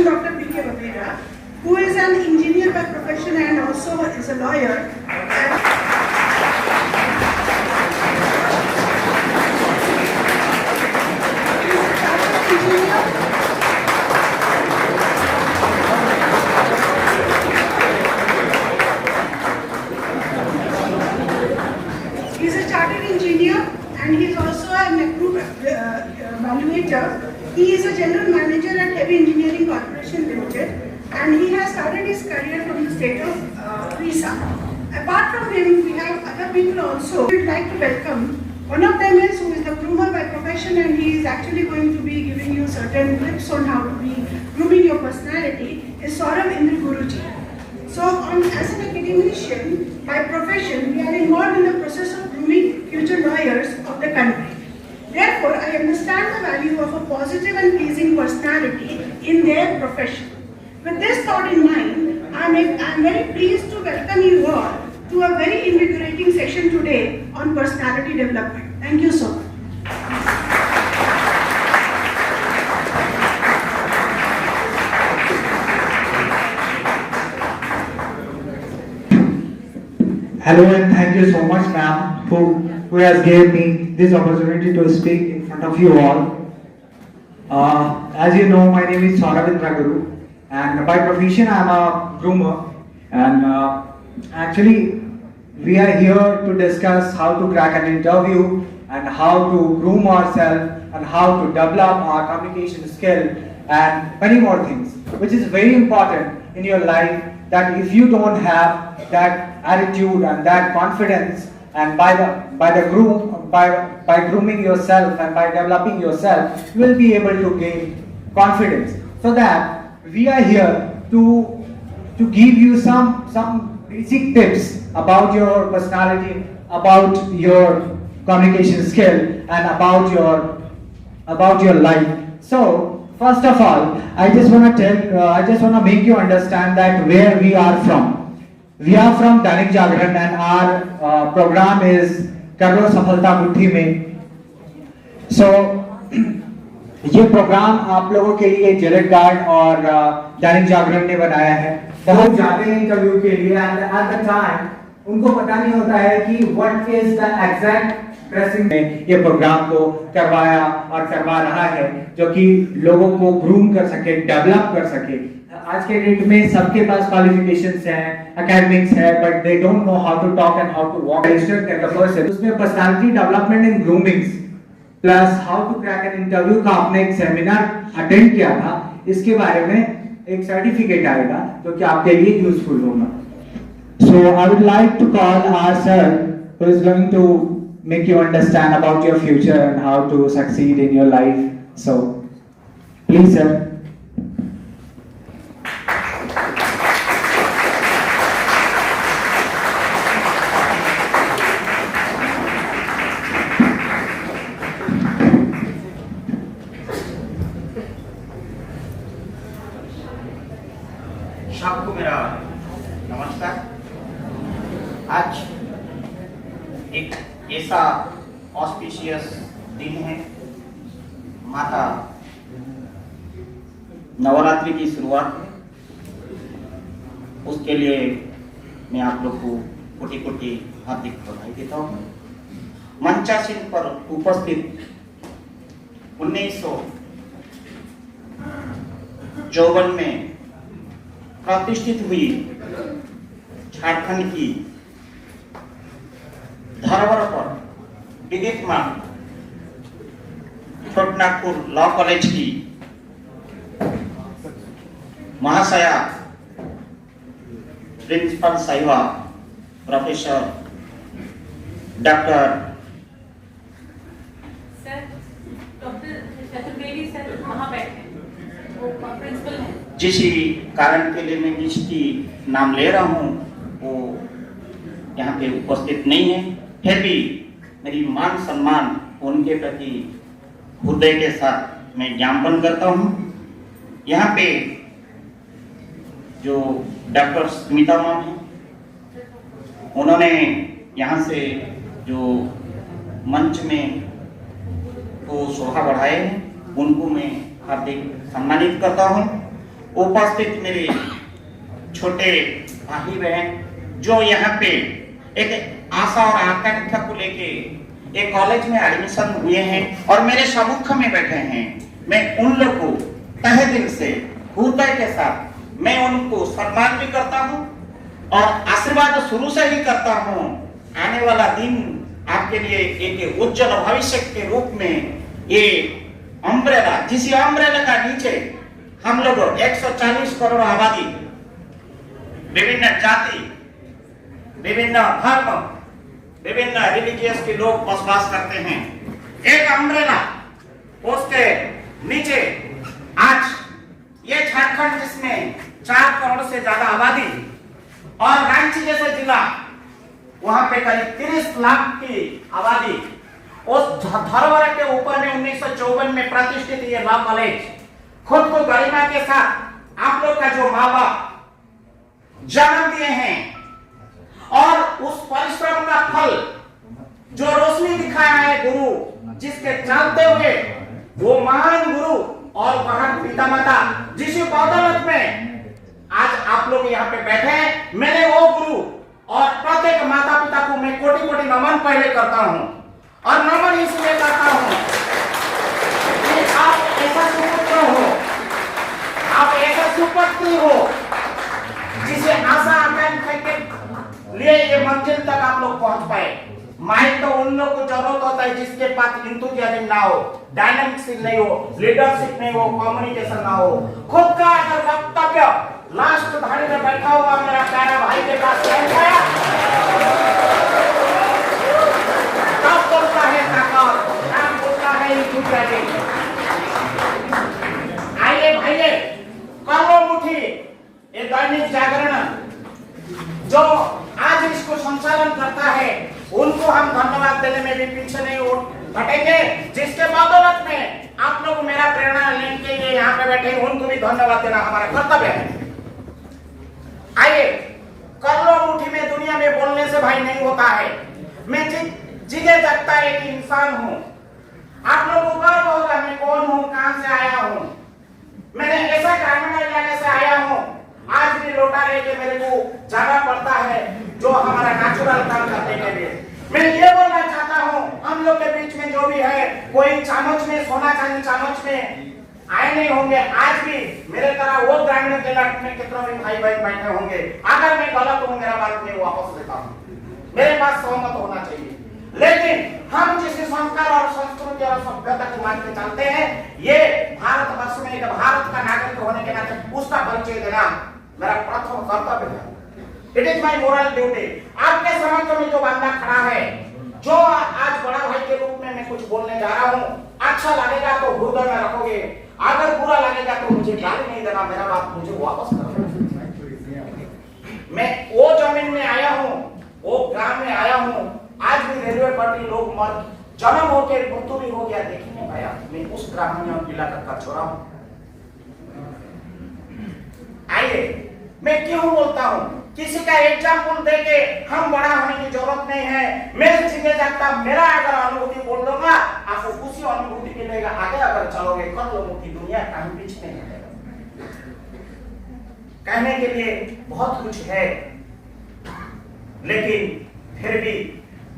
Dr. B.K. Vadera, who is an engineer by profession and also is a lawyer. He's a chartered engineer and he's also an approved evaluator. He is a general manager at Heavy Engineering Corporation Limited and he has started his career from the state of Orissa. Apart from him, we have other people also. We would like to welcome. One of them is who is the groomer by profession and he is actually going to be giving you certain tips on how to be grooming your personality, is Saurabh Indra Guruji. So as an academician by profession, we are involved in the process of grooming future lawyers of the country. Therefore, I understand the value of a positive and pleasing personality in their profession. With this thought in mind, I am very pleased to welcome you all to a very invigorating session today on personality development. Thank you so much. Hello and thank you so much, ma'am, who has gave me this opportunity to speak in front of you all. As you know, my name is Saurabh Indra Guru, and by profession I am a groomer. And actually, we are here to discuss how to crack an interview and how to groom ourselves and how to develop our communication skill and many more things, which is very important in your life. That if you don't have that attitude and that confidence, and by grooming yourself and by developing yourself, you will be able to gain confidence. So that we are here to give you some basic tips about your personality, about your communication skill, and about your life. So first of all, I just want to make you understand that where we are from. We are from Dainik Jagran and our program is Karo Safalta Buddhi में. So ये programme आप लोगों के लिए जेलेट guard और दैनिक जागरण ने बनाया है. बहुत जाते हैं इंटरव्यू के लिए and at the time उनको पता नहीं होता है कि what is the exact dressing में ये प्रोग्राम को करवाया और करवा रहा है, जो कि लोगों को ग्रूम कर सके, डेवलप कर सके. आज के डेट में सबके पास क्वालिफिकेशंस हैं, एकेडमिक्स है, but they don't know how to talk and how to walk. Registered कर द पर्सन उसमें personality development in groomings plus how to crack an interview का आपने एक सेमिनार अटेंड किया था. इसके बारे में एक सर्टिफिकेट आएगा जो कि आपके लिए यूजफुल होगा. So I would like to call our sir who is going to make you understand about your future and how to succeed in your life. So, please, sir. सबको मेरा नमस्कार. आज एक ऐसा ऑस्पिशियस दिन है. माता नवरात्रि की शुरुआत है. उसके लिए मैं आप लोग को कोटि कोटि हार्दिक बधाई देता हूँ. मंचासीन पर उपस्थित 1954 में प्रतिष्ठित हुई झारखंड की धरोहर पर विद्यमान छोटनागपुर लॉ कॉलेज की महाशया प्रिंसिपल साहिबा प्रोफेसर डॉक्टर चतुर्वेदी सर वहाँ बैठे, वो प्रिंसिपल हैं. जिस कारण के लिए मैं जिसकी नाम ले रहा हूँ वो यहाँ पे उपस्थित नहीं है, फिर भी मेरी मान सम्मान उनके प्रति हृदय के साथ मैं ज्ञापन करता हूँ. यहाँ पे जो डॉक्टर स्मिता मैम है, उन्होंने यहाँ से जो मंच में तो शोभा बढ़ाए हैं, उनको मैं हार्दिक सम्मानित करता हूँ. उपस्थित मेरे छोटे भाई बहन जो यहाँ पे एक आशा और आकांक्षा को लेके एक कॉलेज में एडमिशन हुए हैं और मेरे सम्मुख में बैठे हैं, मैं उन लोग को तहे दिल से हृदय के साथ मैं उनको सम्मान भी करता हूँ और आशीर्वाद शुरू से ही करता हूँ। आने वाला दिन आपके लिए एक उज्जवल भविष्य के रूप में ये अम्ब्रेला, जिस अम्ब्रेला का नीचे हम लोग 140 करोड़ आबादी, विभिन्न जाति, विभिन्न धर्म, विभिन्न रिलीजियस के लोग बसवास करते हैं। एक अम्ब्रेला, उसके नीचे आज ये झारखंड जिसमें 4 करोड़ से ज्यादा आबादी और रांची जैसे जिला वहां पे करीब 30 लाख की आबादी, उस धरोहर के ऊपर में 1954 में प्रतिष्ठित ये लॉ कॉलेज खुद को गरिमा के साथ आप लोग का जो माँ बाप जन्म दिए हैं और उस परिश्रम का फल जो रोशनी दिखाया है गुरु, जिसके चलते हुए वो महान गुरु और महान पिता माता जिस बदौलत में आज आप लोग यहाँ पे बैठे हैं, मैंने वो गुरु और प्रत्येक माता पिता को मैं कोटि कोटि नमन पहले करता हूँ और नमन इसलिए करता हूँ कि आप ऐसा सुपुत्र हो, आप ऐसा सुपुत्री हो जिसे आशा आकांक्षा के लिए ये मंजिल तक आप लोग पहुंच पाए। माइक तो उन लोग को जरूरत होता है जिसके पास इंतुजियाज्म ना हो, डायनामिक्स नहीं हो, लीडरशिप नहीं हो, कम्युनिकेशन ना हो। खुद का अगर वक्तव्य लास्ट धाड़ी में बैठा हुआ मेरा प्यारा भाई के पास तब बोलता है ताकत, तब बोलता है इंतुजियाज्म। आइए भाइये, करो मुट्ठी ये दैनिक जागरण जो आज इसको संचालन करता है, उनको हम धन्यवाद देने में भी पीछे नहीं हटेंगे, जिसके बदौलत में आप लोग मेरा प्रेरणा लेके ये यहाँ पे बैठे, उनको भी धन्यवाद देना हमारा कर्तव्य है। आइए, करोड़ों मुट्ठी में दुनिया में बोलने से भाई नहीं होता है। मैं जिगे जगता एक इंसान हूँ। आप लोगों को गर्व होगा मैं कौन हूँ, कहां से आया हूँ। मैंने ऐसा ग्रामीण इलाके से आया हूँ, आज भी लोटा लेके मेरे को जाना पड़ता है जो हमारा नेचुरल काम करने के लिए। मैं ये बोलना चाहता हूँ, हम लोग के बीच में जो भी है, कोई चामच में सोना चांदी चामच में आए नहीं होंगे। आज भी मेरे तरह वो ग्रामीण इलाके में कितने भी भाई बहन बैठे होंगे। अगर मैं गलत हूँ, मेरा बात मैं वापस लेता हूँ, मेरे पास सहमत होना चाहिए। लेकिन हम जिस संस्कार और संस्कृति और सभ्यता को मान के चलते हैं, ये भारत वर्ष में एक भारत का नागरिक होने के नाते उसका परिचय देना मेरा प्रथम कर्तव्य है। It is my moral duty. आपके समक्ष में जो बंदा खड़ा है, जो आज बड़ा भाई के रूप में मैं कुछ बोलने जा रहा हूँ, अच्छा लगेगा तो हृदय में रखोगे, अगर बुरा लगेगा तो मुझे गाली नहीं देना, मेरा बात मुझे वापस करो। मैं वो जमीन में आया हूँ, वो ग्राम में आया हूँ, आज भी रेलवे पटरी लोग मर जन्म होकर मृत्यु भी हो गया, देख नहीं पाया। मैं उस ग्रामीण इलाका का छोरा हूँ। आइए, मैं क्यों बोलता हूँ, किसी का एग्जाम्पल देके हम बड़ा होने की जरूरत नहीं है। मेरे जिंदगी जागता मेरा अगर अनुभूति बोल दूंगा, आपको उसी अनुभूति के लिए आगे अगर चलोगे, कर लोगों की दुनिया कहीं पीछे नहीं है। कहने के लिए बहुत कुछ है, लेकिन फिर भी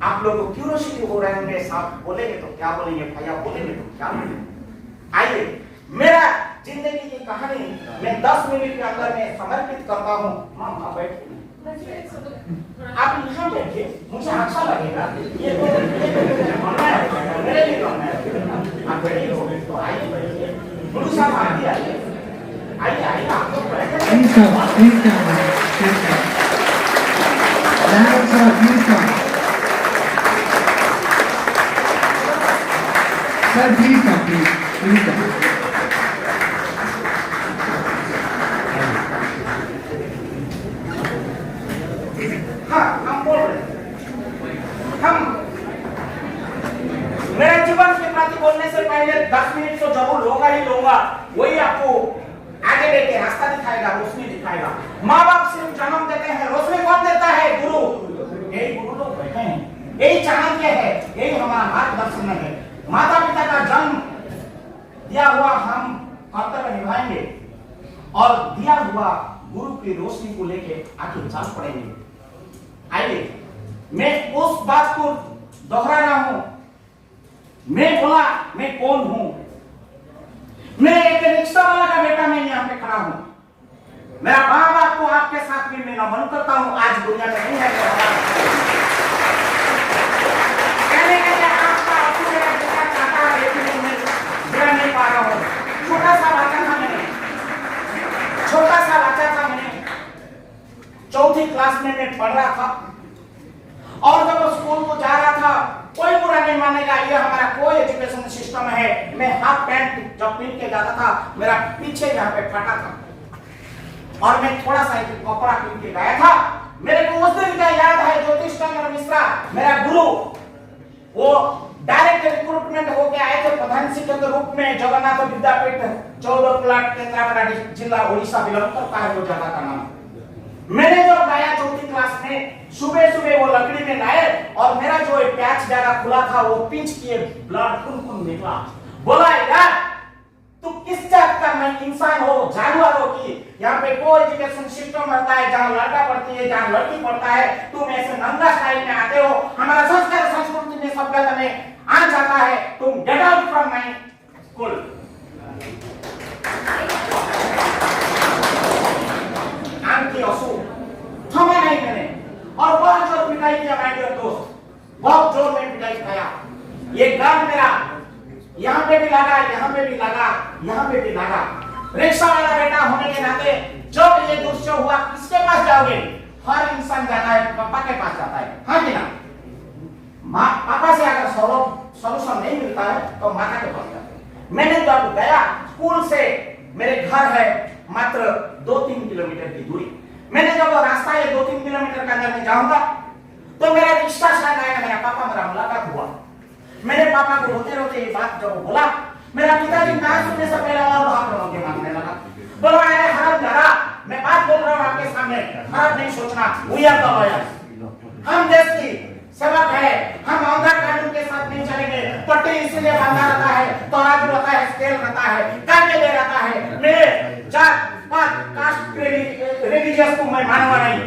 आप लोगों को क्यूरियोसिटी हो रहे होंगे, साहब बोलेंगे तो क्या बोलेंगे, भैया बोलेंगे तो क्या बोलेंगे। आइए, मेरा जिंदगी की कहानी मैं 10 मिनट के अंदर में समर्पित करता हूँ। माँ बैठिए, आप यहाँ बैठिए, मुझे अच्छा लगेगा। ये मेरे लिए आप बैठिए, तो आइए बैठिए, गुरु साहब आइए आइए आइए, आप लोग Sir, please come, please come. हाँ, हम बोल रहे हैं। हम मेरे जीवन के प्रति बोलने से पहले 10 मिनट तो जरूर लूंगा ही लूंगा। वही आपको आगे लेके रास्ता दिखाएगा, रोशनी दिखाएगा। माँ बाप सिर्फ जन्म देते हैं, रोशनी कौन देता है? गुरु। यही गुरु लोग बैठे हैं, यही चाणक्य है, यही हमारा मार्गदर्शन है। माता पिता का जन्म दिया हुआ हम कर्तव्य निभाएंगे। और दिया हुआ गुरु की रोशनी को लेके आगे चल पड़ेंगे। आइए मैं उस बात को दोहरा रहा हूं। मैं बोला मैं कौन हूं? मैं एक रिक्शा वाला का बेटा, मैं यहां पे खड़ा हूं। मेरा मां बाप को आपके साथ भी मैं नमन करता हूं, आज दुनिया में नहीं है। कहने के लिए आपका अपने मेरा बेटा चाहता है, लेकिन मैं मेरा नहीं पा रहा हूं। छोटा सा बच्चा था मैंने, चौथी क्लास में मैं पढ़ रहा था, और जब स्कूल को जा रहा था, कोई बुरा नहीं मानेगा, ये हमारा कोई एजुकेशन सिस्टम है। मैं हाफ पैंट जब पहन के जाता था, मेरा पीछे यहाँ पे फटा था, और मैं थोड़ा सा कपड़ा पहन के गया था। मेरे को उस दिन का याद है, ज्योतिष चंद्र मिश्रा मेरा गुरु, वो डायरेक्ट रिक्रूटमेंट होके आए थे प्रधान शिक्षक के रूप में। जगन्नाथ विद्यापीठ 14 प्लाट केंद्रापड़ा जिला उड़ीसा बिलोंग करता है वो जगह का नाम। मैंने जब गाया चौथी क्लास में, सुबह सुबह वो लकड़ी में लाए, और मेरा जो पैच जगह खुला था वो पिंच किए ब्लड खून निकला। बोला यार तू किस जात का मैं इंसान हो, जानवर हो कि यहाँ पे कोई एजुकेशन सिस्टम रहता है जहाँ लड़का पढ़ती है, जहाँ लड़की पढ़ता है, तुम ऐसे नंगा स्टाइल में आते हो, हमारा संस्कार संस्कृति में सभ्यता में आ जाता है, तुम get out from my school. आंखी आंसू थमा नहीं मैंने, और बहुत जोर पिटाई किया माय डियर दोस्त, बहुत जोर में पिटाई खाया। ये गाल मेरा यहाँ पे भी लगा, यहाँ पे भी लगा, यहाँ पे भी लगा। रिक्शा वाला बेटा होने के नाते जब ये दृश्य हुआ, किसके पास जाओगे? हर इंसान जाता है पापा के पास जाता है, हाँ कि ना? पापा से अगर सॉल्यूशन नहीं मिलता है तो माता के पास जाता है। मैंने जब गया स्कूल से, मेरे घर है मात्र 2-3 किलोमीटर की दूरी। मैंने जब रास्ता ये 2-3 किलोमीटर का अंदर में जाऊंगा तो मेरा रिक्शा स्टैंड आया, मेरा पापा, मेरा मुलाकात हुआ। मैंने पापा को रोते रोते ये बात जब बोला, मेरा पिताजी ना सुनने से पहले और भाग रोके मांगने लगा। बोला अरे हराम जरा, मैं बात बोल रहा हूँ आपके सामने, खराब नहीं सोचना। वी आर द लॉयर्स, हम देश की सेवक है, हम आंधा कानून के साथ नहीं चलेंगे। पट्टी इसलिए बांधा रहता है, तराजू रहता है, स्केल रहता है, काटे दे रहता है। मेरे जात पात कास्ट रिलीजियस को मैं मानवा नहीं।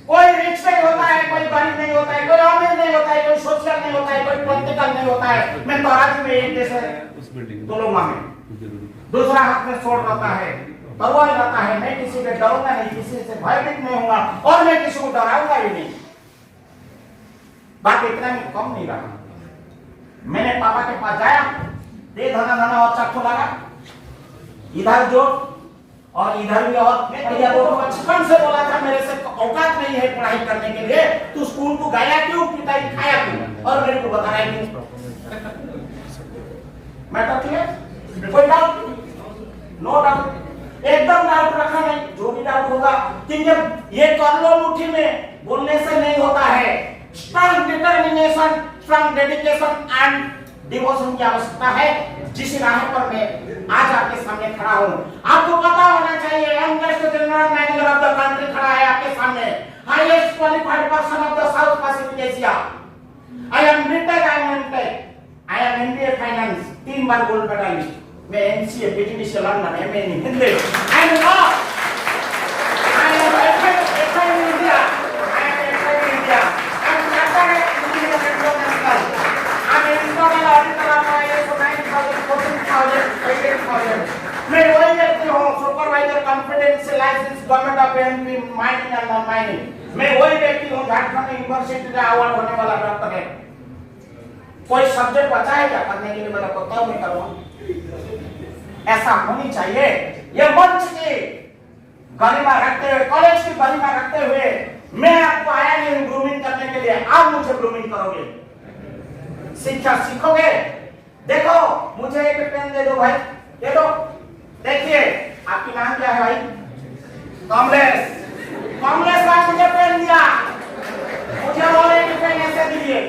कोई रिच नहीं होता है, कोई गरीब नहीं होता है, कोई अमीर नहीं होता है, कोई सोशल नहीं होता है, कोई पॉलिटिकल नहीं होता है। मैं तराजू में एक जैसे दोनों मांगे, दूसरा हाथ में सोड रहता है, तलवार रहता है। मैं किसी से डरूंगा नहीं, किसी से भयभीत नहीं होऊंगा, और मैं किसी को डराऊंगा भी नहीं। बात इतना में कम नहीं रहा। मैंने पापा के पास जाया, दे धना धना और चाकू लगा, इधर जो और इधर भी, और मैं भैया को बचपन से बोला था मेरे से औकात नहीं है पढ़ाई करने के लिए, तू स्कूल को गया क्यों, पिटाई खाया क्यों, और मेरे को बता रहा है क्यों। Matter clear? कोई डाउट? नो डाउट, एकदम डाउट रखा नहीं। जो भी डाउट होगा, क्योंकि ये कर्लो मुट्ठी में बोलने से नहीं होता है। Strong determination, strong dedication and devotion की आवश्यकता है, जिस राह पर मैं आज आपके सामने खड़ा हूं। आपको पता होना चाहिए, youngest general manager of the country खड़ा है आपके सामने, highest qualified person of the south pacific Asia. I am BTech, I am MTech, I am MBA finance, 3 बार गोल्ड मेडलिस्ट। मैं एमसीए, पीजीडी से London, MA in Hindi, I am law, I am FA in India, I am FA in India, I am chartered engineer international, I am internal auditor of ISO 9000, 14000, 18000। मैं वही व्यक्ति हूँ, supervisor confidential licence government of MP mining and non mining. मैं वही व्यक्ति हूँ, Jharkhand university का award होने वाला डॉक्टर है। कोई सब्जेक्ट बचा है क्या करने के लिए? मेरा को तब मैं करूँगा। ऐसा होनी चाहिए। ये मंच की गरिमा रखते हुए, कॉलेज की गरिमा रखते हुए, मैं आपको आया नहीं ग्रूमिंग करने के लिए, आप मुझे ग्रूमिंग करोगे, शिक्षा सीखोगे। देखो मुझे एक पेन दे दो भाई, दे दो। देखिए आपकी नाम क्या है भाई? कमलेश। कमलेश भाई मुझे पेन दिया, मुझे बोले कि पेन ऐसे दीजिए।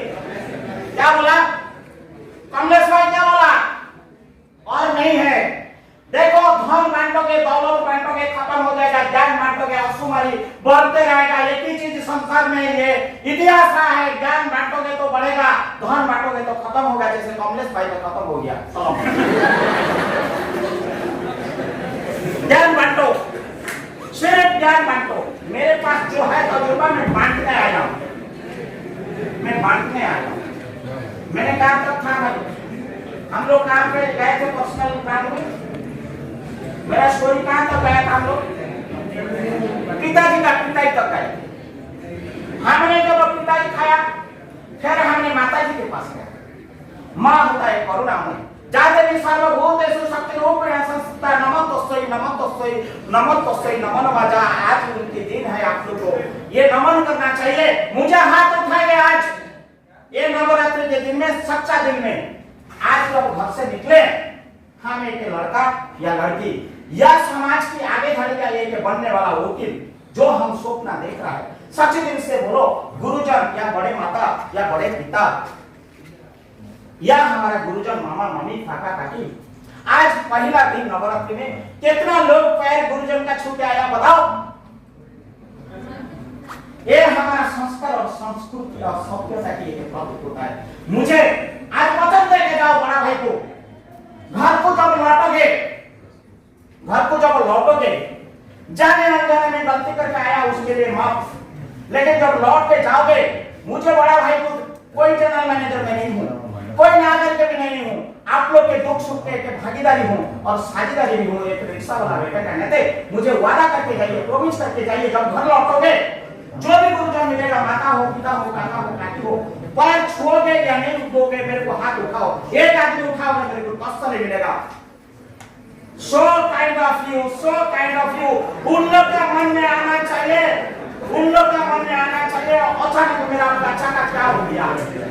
क्या बोला कमलेश भाई? क्या बोला? और नहीं है। देखो धन बांटोगे, दौलत बांटोगे, खत्म हो जाएगा, ज्ञान बांटोगे, असुमारी बढ़ते रहेगा। एक ही चीज संसार में ये इतिहास रहा है, ज्ञान बांटोगे तो बढ़ेगा, धन बांटोगे तो खत्म होगा। जैसे कमलेश भाई का खत्म हो गया। ज्ञान बांटो, सिर्फ ज्ञान बांटो। मेरे पास जो है तजुर्बा मैं बांटने आया हूं, मैं बांटने आया हूं। मैंने कहा तब था भाई, हम लोग कहाँ पे गए थे पर्सनल प्लान में, मेरा स्टोरी कहाँ तक गया था, हम लोग पिताजी का पिटाई तक गए। हमने जब पिटाई खाया फिर हमने माता जी के पास गए। माँ होता है करुणामयी, जाते सर्वभूतेषु शक्तिरूपेण संस्थिता नमस्तस्यै नमस्तस्यै नमस्तस्यै नमो नमः। आज उनके दिन है, आप लोगों को ये नमन करना चाहिए। मुझे हाथ उठाएंगे आज ये नवरात्रि के दिन में, सच्चा दिन में। आज जब घर से निकले, हम एक लड़का या लड़की या समाज की आगे बढ़ का एक बनने वाला वकील जो हम सपना देख रहा है, सच्चे दिल से बोलो, गुरुजन या बड़े माता या बड़े पिता या हमारा गुरुजन मामा मम्मी काका काकी, आज पहला दिन नवरात्रि में कितना लोग पैर गुरुजन का छू के आया बताओ। ये हमारा संस्कार और संस्कृति और सभ्यता की एक प्रतीक होता है। मुझे आज वचन देके जाओ बड़ा भाई को, घर को जब लौटोगे, घर को जब लौटोगे, जाने अनजाने में गलती करके आया उसके लिए माफ, लेकिन जब लौट के जाओगे, मुझे बड़ा भाई को कोई जनरल मैनेजर में नहीं हूं, कोई नागरिक भी नहीं हूं, आप लोग के दुख सुख के भागीदारी हूं और साझेदारी भी हूं। एक रिक्शा वाला बेटा कहने थे, मुझे वादा करके जाइए, प्रोमिस करके जाइए, जब घर लौटोगे जो भी गुरुजन मिलेगा, माता हो, पिता हो, काका हो, काकी हो, पैर छुओगे या नहीं दोगे, मेरे को हाथ उठाओ, एक आदमी उठाओ ना, मेरे को पत्थर मिलेगा। So kind of you, so kind of you। उन लोग का मन में आना चाहिए, उन लोग का मन में आना चाहिए अचानक मेरा बच्चा का क्या हो गया।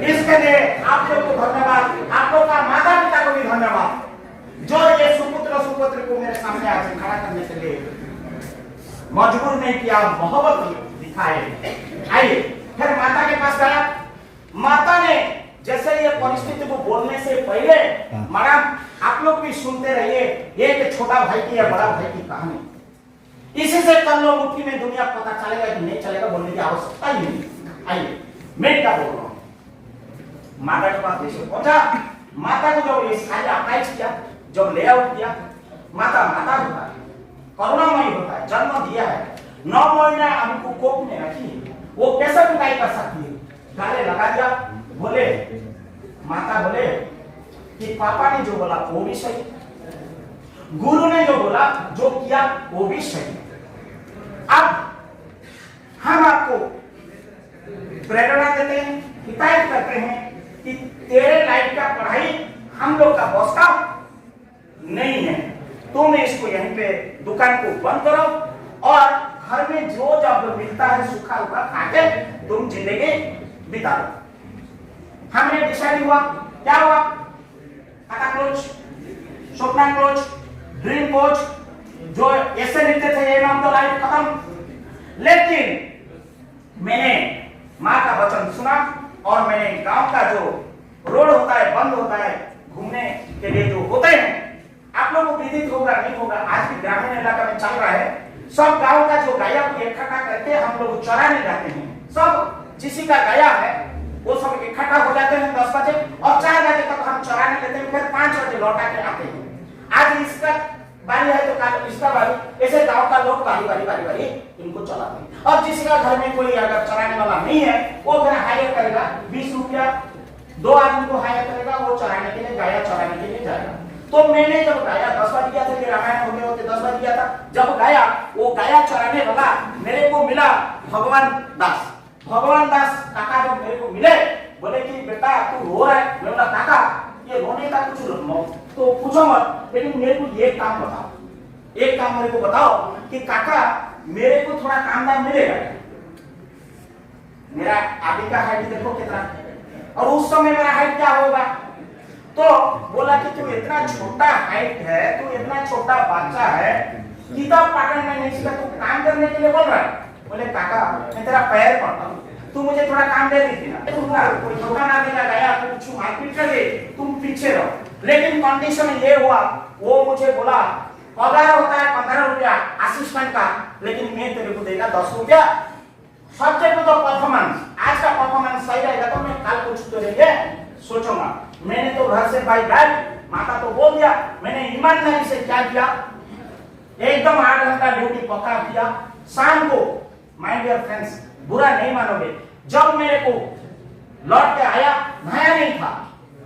इसके लिए आप लोग को धन्यवाद, आप लोग का माता पिता को भी धन्यवाद जो ये सुपुत्र सुपुत्री को मेरे सामने आज खड़ा करने के लिए मजबूर नहीं किया, मोहब्बत दिखाए। आइए फिर माता के पास गया। माता ने जैसे ये परिस्थिति को बोलने से पहले, मैडम आप लोग भी सुनते रहिए, एक छोटा भाई की या बड़ा भाई की कहानी, इसी से कल लोग मुट्ठी में दुनिया पता चलेगा कि नहीं चलेगा बोलने की आवश्यकता ही नहीं। आइए मैं क्या बोल रहा हूँ। माता के पास जैसे पहुंचा, माता को जब ये सारे अप्लाइज किया, जब लेआउट किया, माता माता होता है, करुणामयी होता है, जन्म दिया है, 9 महीने हमको कोख में रखी, वो कैसे पिटाई कर सकती है, गाले लगा दिया। बोले माता बोले कि पापा ने जो बोला वो भी सही, गुरु ने जो बोला जो किया वो भी सही। अब हम आपको प्रेरणा देते हैं, हिदायत करते हैं कि तेरे लाइफ का पढ़ाई हम लोग का बस का नहीं है, तुम इसको यहीं पे दुकान को बंद करो और घर में जो जब मिलता है सूखा उखा खाके तुम जिंदगी बिता लो। हमने डिसाइड हुआ, क्या हुआ, खाता coach, Swapna coach, dream coach, जो ऐसे लिखते थे ये नाम तो लाइफ खत्म। लेकिन मैंने माँ का वचन सुना और मैंने गांव का जो रोड होता है, बंद होता है, घूमने के लिए जो होते हैं, आप लोगों को विदित होगा नहीं होगा, आज भी ग्रामीण इलाका में चल रहा है, सब गांव का जो गाया को इकट्ठा करके हम लोग चराने जाते हैं। सब जिसी का गाया है वो सब इकट्ठा हो जाते हैं 10 बजे और 4 बजे तक हम चराने लेते हैं, फिर 5 बजे लौटा के आते हैं। आज इसका बारी है तो कल इसका बारी, ऐसे गांव का लोग बारी इनको चलाते हैं। और जिसी का घर में कोई अगर चराने वाला नहीं है वो फिर हायर करेगा 20 रुपया, 2 आदमी को हायर करेगा, वो चराने के लिए गाया चराने के लिए जाएगा। तो मैंने जब गाया 10 बज गया था, कि रामायण होते 10 बज गया था, जब गाया वो गाया चराने वाला मेरे को मिला भगवान दास। भगवान दास काका जब मेरे को मिले, बोले कि बेटा तू रो रहा है। मैं बोला काका ये रोने का कुछ तो पूछो मत, लेकिन मेरे को एक काम बताओ, एक काम मेरे को बताओ कि काका मेरे को थोड़ा काम दाम मिलेगा। मेरा अभी का हाइट देखो कितना, और उस समय मेरा हाइट क्या होगा। तो बोला कि तू इतना छोटा हाइट है, तू इतना छोटा बच्चा है, किताब पढ़ने नहीं सीखा, तू काम करने के लिए बोल रहा है। बोले काका मैं तेरा पैर पड़ता हूँ, तू मुझे थोड़ा काम दे देती ना, कोई धोखा ना देगा, गया तो कुछ मारपीट कर दे, तुम पीछे रहो। लेकिन कंडीशन ये हुआ, वो मुझे बोला पगार होता है 15 रुपया असिस्टेंट का, लेकिन मैं तेरे को देगा 10 रुपया। सब्जेक्ट तो परफॉर्मेंस, आज का परफॉर्मेंस सही रहेगा तो मैं कल कुछ तो रहिए सोचूंगा। मैंने तो घर से बाई बैठ, माता तो बोल दिया, मैंने ईमानदारी से क्या किया, एकदम 8 घंटा ड्यूटी पक्का किया। शाम को माय डियर फ्रेंड्स, बुरा नहीं मानोगे, जब मेरे को लौट के आया, नया नहीं था,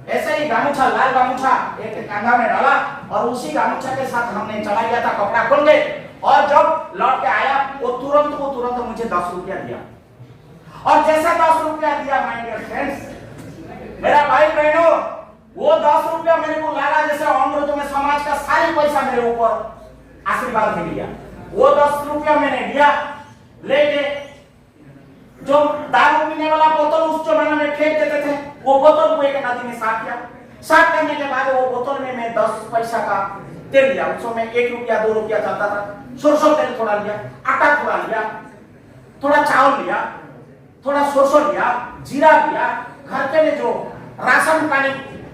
ऐसे ही गामूछा, लाल गामूछा एक कंधा में डाला और उसी गामूछा के साथ हमने चला गया था, कपड़ा खोल के। और जब लौट के आया वो तुरंत मुझे 10 रुपया दिया। और जैसा 10 रुपया दिया माय डियर फ्रेंड्स, मेरा भाई बहनों, वो 10 रुपया मेरे को लगा जैसे अमृत में समाज का सारी पैसा मेरे ऊपर आशीर्वाद मिल गया। वो 10 रुपया मैंने दिया, लेके जो दारू पीने वाला बोतल उस जमाने में फेंक देते थे, वो बोतल को एक नदी में साफ किया। साफ करने के बाद वो बोतल में मैं 10 पैसा का तेल लिया। उस समय 1 रुपया 2 रुपया चलता था। सरसों तेल थोड़ा लिया, आटा थोड़ा लिया, थोड़ा चावल लिया, थोड़ा सरसों लिया, जीरा लिया, घर के लिए जो राशन पानी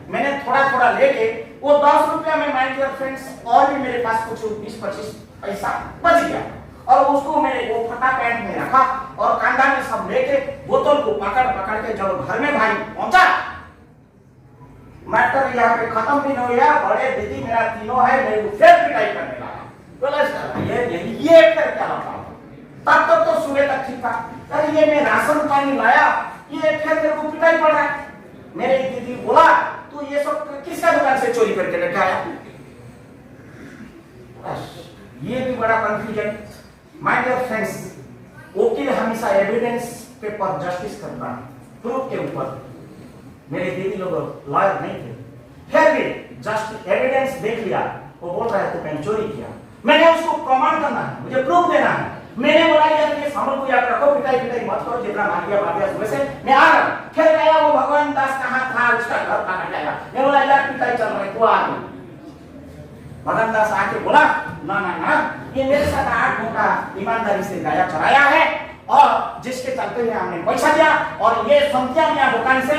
मैंने थोड़ा लेके वो 10 रुपया में माय डियर फ्रेंड्स, और भी मेरे पास कुछ 20-25 पैसा बच गया। और उसको मैंने वो फटा पैंट में रखा और कांधा में सब लेके बोतल को पकड़ के जब घर में भाई पहुंचा, मैटर यहाँ पे खत्म भी नहीं हुआ। बड़े दीदी मेरा तीनों है, मेरे को फिर पिटाई करने लगा। बोला ये फिर क्या लगा? तब तक तो सुबह तक ठीक था। अरे ये मैं राशन पानी लाया, ये फिर मेरे को पिटाई पड़ रहा है। मेरे दीदी बोला तू ये सब किसका दुकान से चोरी करके लेके आया? ये भी बड़ा कंफ्यूजन। माय डियर फ्रेंड्स, वकील हमेशा एविडेंस पे पर जस्टिस करता है, प्रूफ के ऊपर। मेरे दीदी लोग लॉयर नहीं थे, फिर भी जस्ट एविडेंस देख लिया। वो बोल रहा है तो मैंने चोरी किया, मैंने उसको प्रमाण करना है, मुझे प्रूफ देना है। मैंने बोला यार ये सामान को याद रखो, पिटाई मत करो, जितना मार दिया सुबह से मैं आ रहा हूं। फिर गया वो भगवान दास कहां था, उसका घर कहां गया। मैं बोला यार पिटाई चल रहा है, तू आ गया। भगवान दास आके बोला ना, ये मेरे साथ 8 घंटा ईमानदारी से गाया चराया है, और जिसके चलते हुए हमने पैसा दिया। और ये संत्या मियां दुकान से,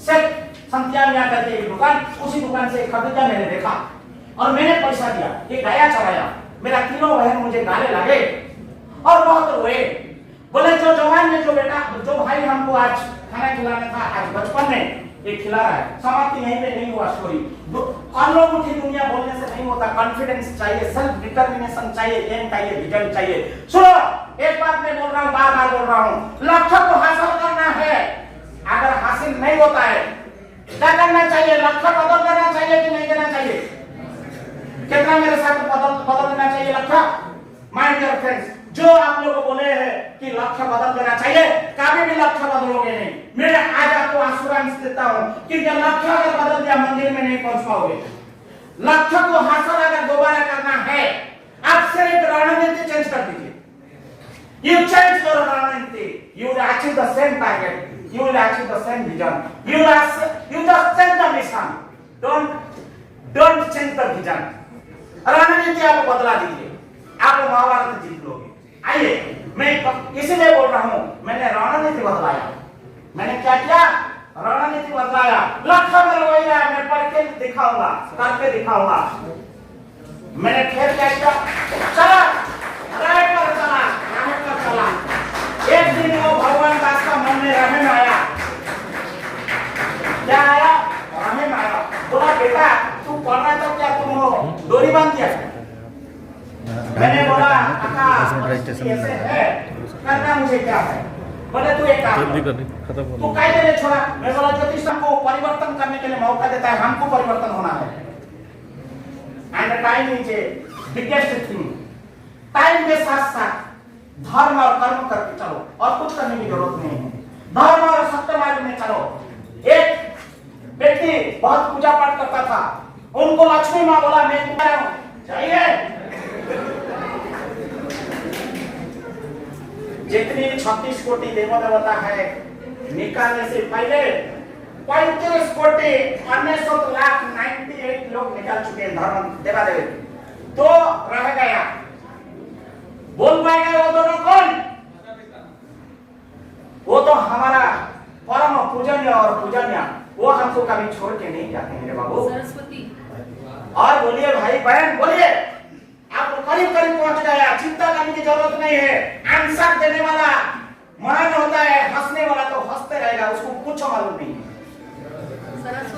सिर्फ संत्या मियां करके एक दुकान, उसी दुकान से खरीदा मैंने देखा और मैंने पैसा दिया, ये गाया चराया। मेरा तीनों बहन मुझे गाले लगे और बहुत रोए। बोले जो जवान में जो बेटा, जो भाई हमको आज खाना खिलाना था, आज बचपन में ये खिला रहा है। समाप्ति यहीं पे नहीं हुआ स्टोरी। अनलोगों की दुनिया बोलने से नहीं होता, कॉन्फिडेंस चाहिए, सेल्फ डिटर्मिनेशन चाहिए, एम चाहिए, विजन चाहिए। सुनो, एक बात मैं बोल रहा हूँ, बार-बार बोल रहा हूँ, लक्ष्य को हासिल करना है। अगर हासिल नहीं होता है क्या करना चाहिए? लक्ष्य बदल देना चाहिए कि नहीं देना चाहिए? कितना मेरे साथ बदल देना चाहिए लक्ष्य? माय डियर फ्रेंड्स, जो आप लोग बोले हैं कि लक्ष्य बदल देना चाहिए, कभी भी लक्ष्य बदलोगे नहीं। मैं आज आपको आश्वासन देता हूं कि लक्ष्य अगर बदल दिया मंदिर में नहीं पहुंच पाओगे। लक्ष्य को हासिल अगर दोबारा करना है, आप सिर्फ रणनीति चेंज कर दीजिए। You change your रणनीति, you will achieve the same target, you will achieve the same vision, you just change the mission, don't change the vision। रणनीति आप बदला दीजिए, आप महाभारत जीत लोगे। आइए, मैं इसीलिए बोल रहा हूं, मैंने रणनीति बदलाया। मैंने क्या किया? रणनीति बदलाया। लक्ष्य बदलवाया, मैं पढ़ के दिखाऊंगा, करके दिखाऊंगा। मैंने फिर क्या किया? चला, राह पर चला। एक दिन वो भगवान दास का मन में रहम आया। क्या आया? रहम आया। बोला बेटा तू पढ़ना तो क्या तुम हो डोरी बांध दिया? मैंने बोला ऐसे है, करना मुझे क्या है? बोले तू एक काम तू कायदे ने छोड़ा। मैं बोला ज्योतिष को परिवर्तन करने के लिए मौका देता है, हमको परिवर्तन होना है। And time is a biggest thing. Time के साथ साथ धर्म और कर्म करके चलो, और कुछ करने की जरूरत नहीं है। धर्म और सत्य मार्ग में चलो। एक व्यक्ति बहुत पूजा पाठ करता था, उनको लक्ष्मी माँ बोला मैं तुम्हारा चाहिए। जितनी 36 कोटि देवो देवता है, निकालने से पहले 35 कोटि 98 लोग निकाल चुके हैं धर्म देवा देवी। तो रह गया, बोल पाएगा वो दोनों कौन? वो तो हमारा परम पूजनीय और पूजनीय, वो हमको कभी छोड़ के नहीं जाते मेरे बाबू। सरस्वती। और बोलिए भाई बहन, बोलिए, आप करीब पहुंच गया, चिंता करने की जरूरत नहीं है। आंसर देने वाला महान होता है, हंसने वाला तो हंसते रहेगा, उसको कुछ मालूम नहीं है।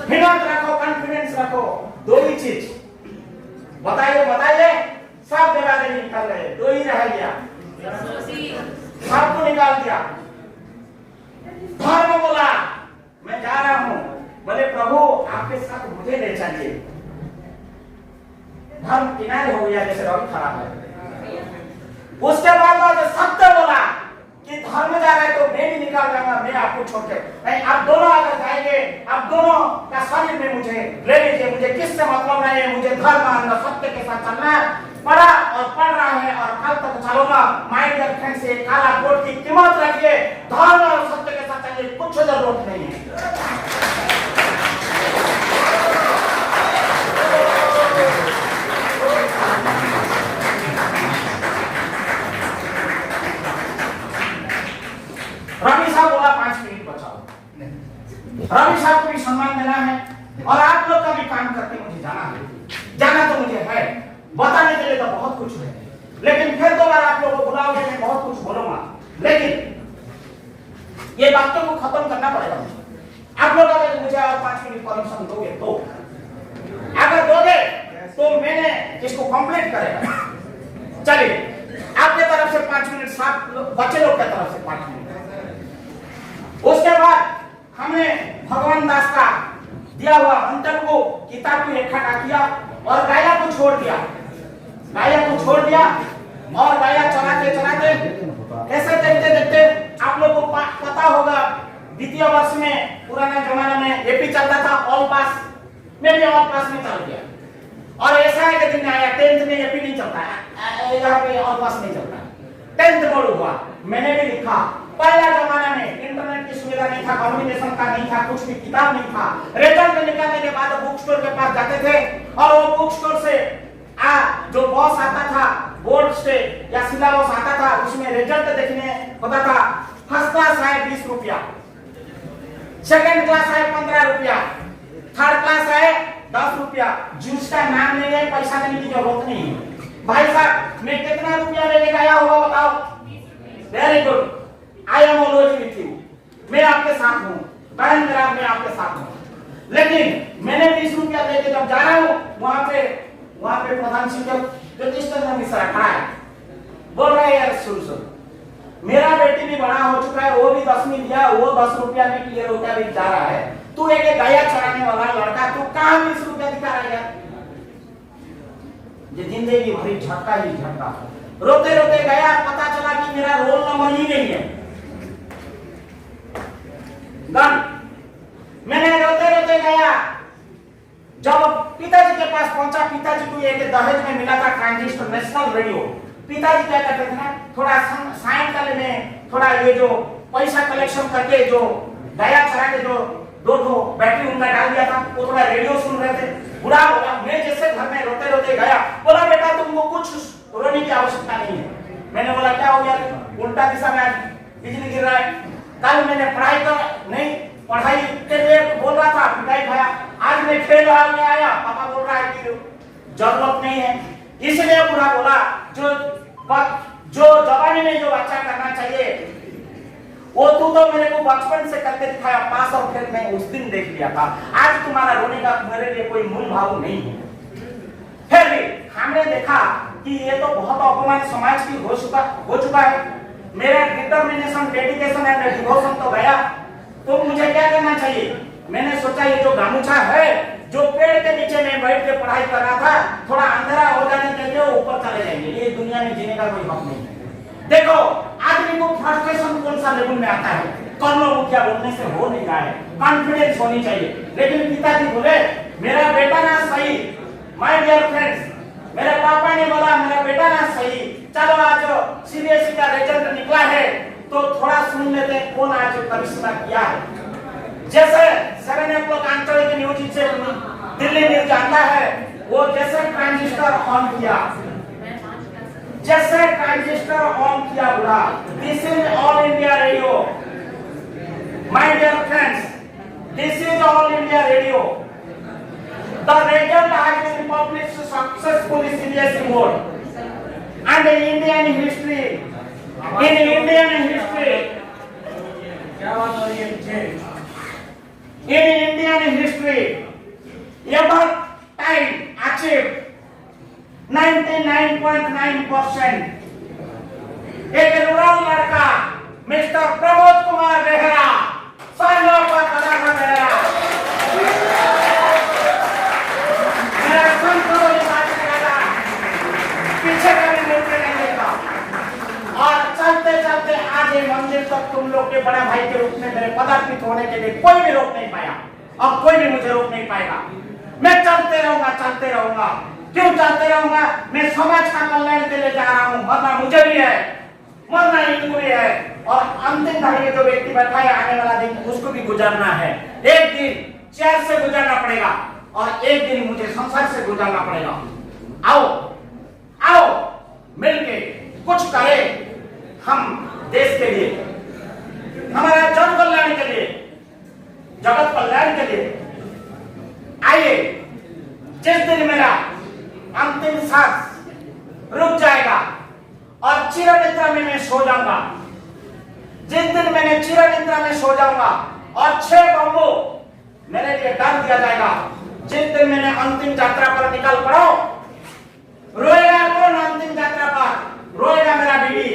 हिम्मत रखो, कॉन्फिडेंस रखो, दो ही चीज। बताइए सब देवादेवी निकल गए, 2 ही रह गया, सबको निकाल दिया। धर्म बोला मैं जा रहा हूं, बोले प्रभु आपके साथ मुझे ले चलिए। धर्म किनारे हो गया जैसे रवि खराब है। उसके बाद सत्य बोला कि धर्म जा रहा है तो मैं भी निकाल जाऊंगा, मैं आपको छोड़ के नहीं, आप दोनों अगर जाएंगे, आप दोनों का शरीर में मुझे ले लीजिए, मुझे किससे मतलब नहीं है, मुझे धर्म और सत्य के साथ चलना है। पढ़ा और पढ़ रहा है और कल तक चलूंगा। माय डियर फ्रेंड्स, ये काला कोट की कीमत रखिए, धर्म और सत्य के साथ चलिए, कुछ जरूरत नहीं है। रवि साहब बोला 5 मिनट बचाओ। रवि साहब को भी सम्मान देना है और आप लोग का भी काम करके मुझे जाना तो मुझे है, बताने के लिए तो बहुत कुछ है, लेकिन फिर दोबारा आप लोगों को बुलाओगे मैं बहुत कुछ बोलूंगा, लेकिन ये बातों को खत्म करना पड़ेगा मुझे। आप लोग अगर मुझे और 5 मिनट परमिशन दोगे तो, अगर दोगे तो मैंने इसको कंप्लीट करेगा। चलिए आपके तरफ से 5 मिनट, बच्चे लोग की तरफ से 5 मिनट। उसके बाद हमने भगवान दास का दिया हुआ मंत्र को, किताब को इकट्ठा किया और गाया को छोड़ दिया। और गाया चलाते ऐसे देखते आप लोग को पता होगा, द्वितीय वर्ष में पुराना जमाना में एपी चलता था, ऑल पास में भी ऑल पास में चल गया। और ऐसा है कि दिन आया 10th में एपी नहीं चलता है, यहाँ पे ऑल पास नहीं चलता है। 10th बोर्ड हुआ, मैंने भी लिखा। पहला जमाना में इंटरनेट की सुविधा नहीं था, कम्युनिकेशन का नहीं था, कुछ भी किताब नहीं था। रिजल्ट निकालने के बाद बुक स्टोर के पास जाते थे और वो बुक स्टोर से जो बॉस आता था बोर्ड से या सिलेबस आता था, उसमें रिजल्ट देखने होता था। फर्स्ट क्लास आए 20 रुपया, सेकंड क्लास आए 15 रुपया, थर्ड क्लास आए 10 रुपया। जिसका नाम नहीं है पैसा देने की जरूरत नहीं है। भाई साहब मैं कितना रुपया लेके गया होगा बताओ? Very good, I am always with you, मैं आपके साथ हूँ बहन मेरा, मैं आपके साथ हूँ। लेकिन मैंने 20 रुपया लेके जब जा रहा हूँ, वहां पे प्रधान शिक्षक ज्योतिषचंद्र मिश्रा खड़ा है, बोल रहे यार सुन, मेरा बेटी भी बड़ा हो चुका है, वो भी 10वीं दिया, वो 10 रुपया में क्लियर होकर भी जा रहा है, तू एक गाया चराने वाला लड़का, तू कहां 20 रुपया दिखा रहा है यार? ये जिंदगी भरी झटका ही झटका। रोते रोते गया, पता चला कि मेरा रोल नंबर ही नहीं है। मैंने रोते रोते गया, जब पिताजी के पास पहुंचा, पिताजी को एक दहेज में मिला था ट्रांजिस्टर नेशनल रेडियो। पिताजी क्या करते थे ना, थोड़ा सायंकाल में थोड़ा ये जो पैसा कलेक्शन करके जो गया चला के जो 2 बैटरी उनका डाल दिया था, वो थोड़ा रेडियो सुन रहे थे। बुढ़ा बोला, मैं जैसे घर में रोते रोते गया, बोला बेटा तुमको कुछ रोने की आवश्यकता नहीं है। मैंने बोला क्या हो गया? उल्टा दिशा में आज बिजली गिर रहा है। कल मैंने पढ़ाई के लिए बोल रहा था, पिटाई खाया। आज मैं खेल हाल में आया, पापा बोल रहा है कि जरूरत नहीं है। इसलिए बुढ़ा बोला, जो जवानी में जो बच्चा करना चाहिए वो तू तो मेरे को बचपन से करके दिखाया, पास और फेल मैं उस दिन देख लिया था। आज तुम्हारा रोने का मेरे लिए कोई मूल भाव नहीं है। फिर भी हमने देखा कि ये तो बहुत अपमान समाज की हो चुका है। मेरा डिटर्मिनेशन, डेडिकेशन एंड डिवोशन तो गया, तो मुझे क्या करना चाहिए? मैंने सोचा ये जो गामूछा है, जो पेड़ के नीचे में बैठ के पढ़ाई कर रहा था, थोड़ा अंधेरा हो जाने के लिए ऊपर चले जाएंगे। ये दुनिया में जीने का कोई हक नहीं है। देखो आदमी को फ्रस्ट्रेशन कौन सा लेवल में आता है, कर्म मुखिया बोलने से हो नहीं रहा है, कॉन्फिडेंस होनी चाहिए। लेकिन पिताजी बोले मेरा बेटा ना सही, माय डियर फ्रेंड्स, मेरे पापा ने बोला मेरा बेटा ना सही, चलो आज सीबीएसई का रिजल्ट निकला है तो थोड़ा सुन लेते हैं कौन आज करिश्मा किया है। जैसे 7 o'clock आंचलिक न्यूज से दिल्ली न्यूज जानता है, वो जैसे ट्रांजिस्टर ऑन किया, बुढ़ा, this is All India Radio, my dear friends, this is All India Radio. The result has been published successfully CBSE board and in Indian history, ever time achieved 99.9%। एक rural लड़का mister Pramod Kumar Behera, सालों का कलाकार बेहरा, मेरा संतो पीछे कभी मुड़ने नहीं देता। और चलते चलते आज ये मंदिर तक तुम लोग के बड़े भाई के रूप में मेरे पदार्पित होने के लिए कोई भी रोक नहीं पाया, अब कोई भी मुझे रोक नहीं पाएगा। मैं चलते रहूंगा। क्यों चलते रहूंगा? मैं समाज का कल्याण के लिए जा रहा हूँ। मरना मुझे भी है, मरना इनको भी है, और अंतिम घड़ी में जो व्यक्ति बैठा है आने वाला दिन उसको भी गुजरना है। एक दिन चेयर से गुजरना पड़ेगा और एक दिन मुझे संसार से गुजरना पड़ेगा। आओ मिलके कुछ करें हम देश के लिए, हमारा जन कल्याण के लिए, जगत कल्याण के लिए। आइए, जिस दिन मेरा अंतिम सांस रुक जाएगा और चिरनिद्रा में मैं सो जाऊंगा, जिस दिन मैंने चिरनिद्रा में सो जाऊंगा और 6 बम्बू मेरे लिए डाल दिया जाएगा, जिस दिन मैंने अंतिम यात्रा पर निकल पड़ा, रोएगा कौन अंतिम यात्रा पर? रोएगा मेरा बीवी,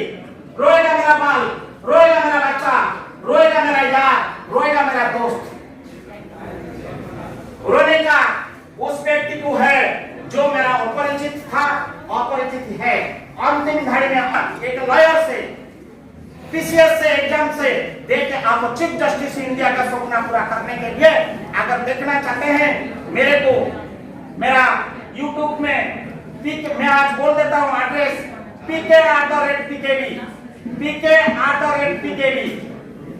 रोएगा मेरा बाल, रोएगा मेरा बच्चा, रोएगा मेरा यार, रोएगा मेरा दोस्त। रोने का उस व्यक्ति को है जो मेरा अपरिचित था, अपरिचित है। अंतिम घड़ी में एक लॉयर से, पीसीएस से, एग्जाम से देके आपको चीफ जस्टिस इंडिया का सपना पूरा करने के लिए अगर देखना चाहते हैं मेरे को, मेरा यूट्यूब में मैं आज बोल देता हूँ एड्रेस pk@pkb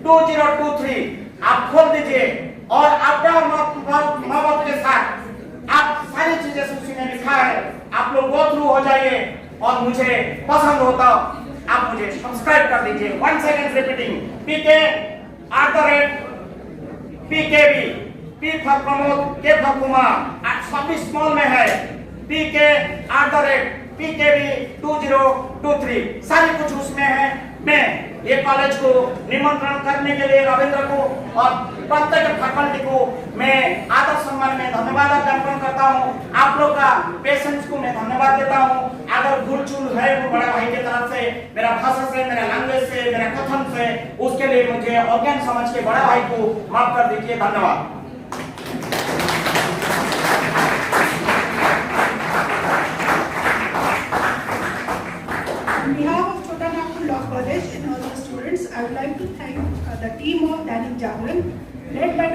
2023 आप खोल दीजिए और आपका मोहब्बत के साथ आप सारी चीजें उसी में लिखा है, आप लोग गो थ्रू हो जाइए और मुझे पसंद होता आप मुझे सब्सक्राइब कर दीजिए। 1 second repeating, pk@pkb, P for Pramod, K for Kumar, सभी स्मॉल में है, pk@pkb 2023 सारी कुछ उसमें है। मैं ये कॉलेज को निमंत्रण करने के लिए रविंद्र को और प्रत्येक फैकल्टी को मैं आदर सम्मान में धन्यवाद ज्ञापन करता हूँ। आप लोग का पेशेंस को मैं धन्यवाद देता हूँ। अगर भूल चूक है वो बड़ा भाई की तरफ से, मेरा भाषा से, मेरा लैंग्वेज से, मेरा कथन से, उसके लिए मुझे अज्ञान समझ के बड़ा भाई को माफ कर दीजिए। धन्यवाद। On behalf of Chota Nagpur Law College and all the students, I would like to thank the team of Dainik Jagran, led by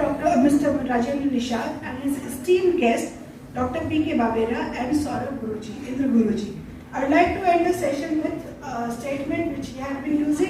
Mr. Rajendra Nishad and his esteemed guest, Dr. P.K. Babera and Saurabh Guruji, Indra Guruji. I would like to end the session with a statement which he has been using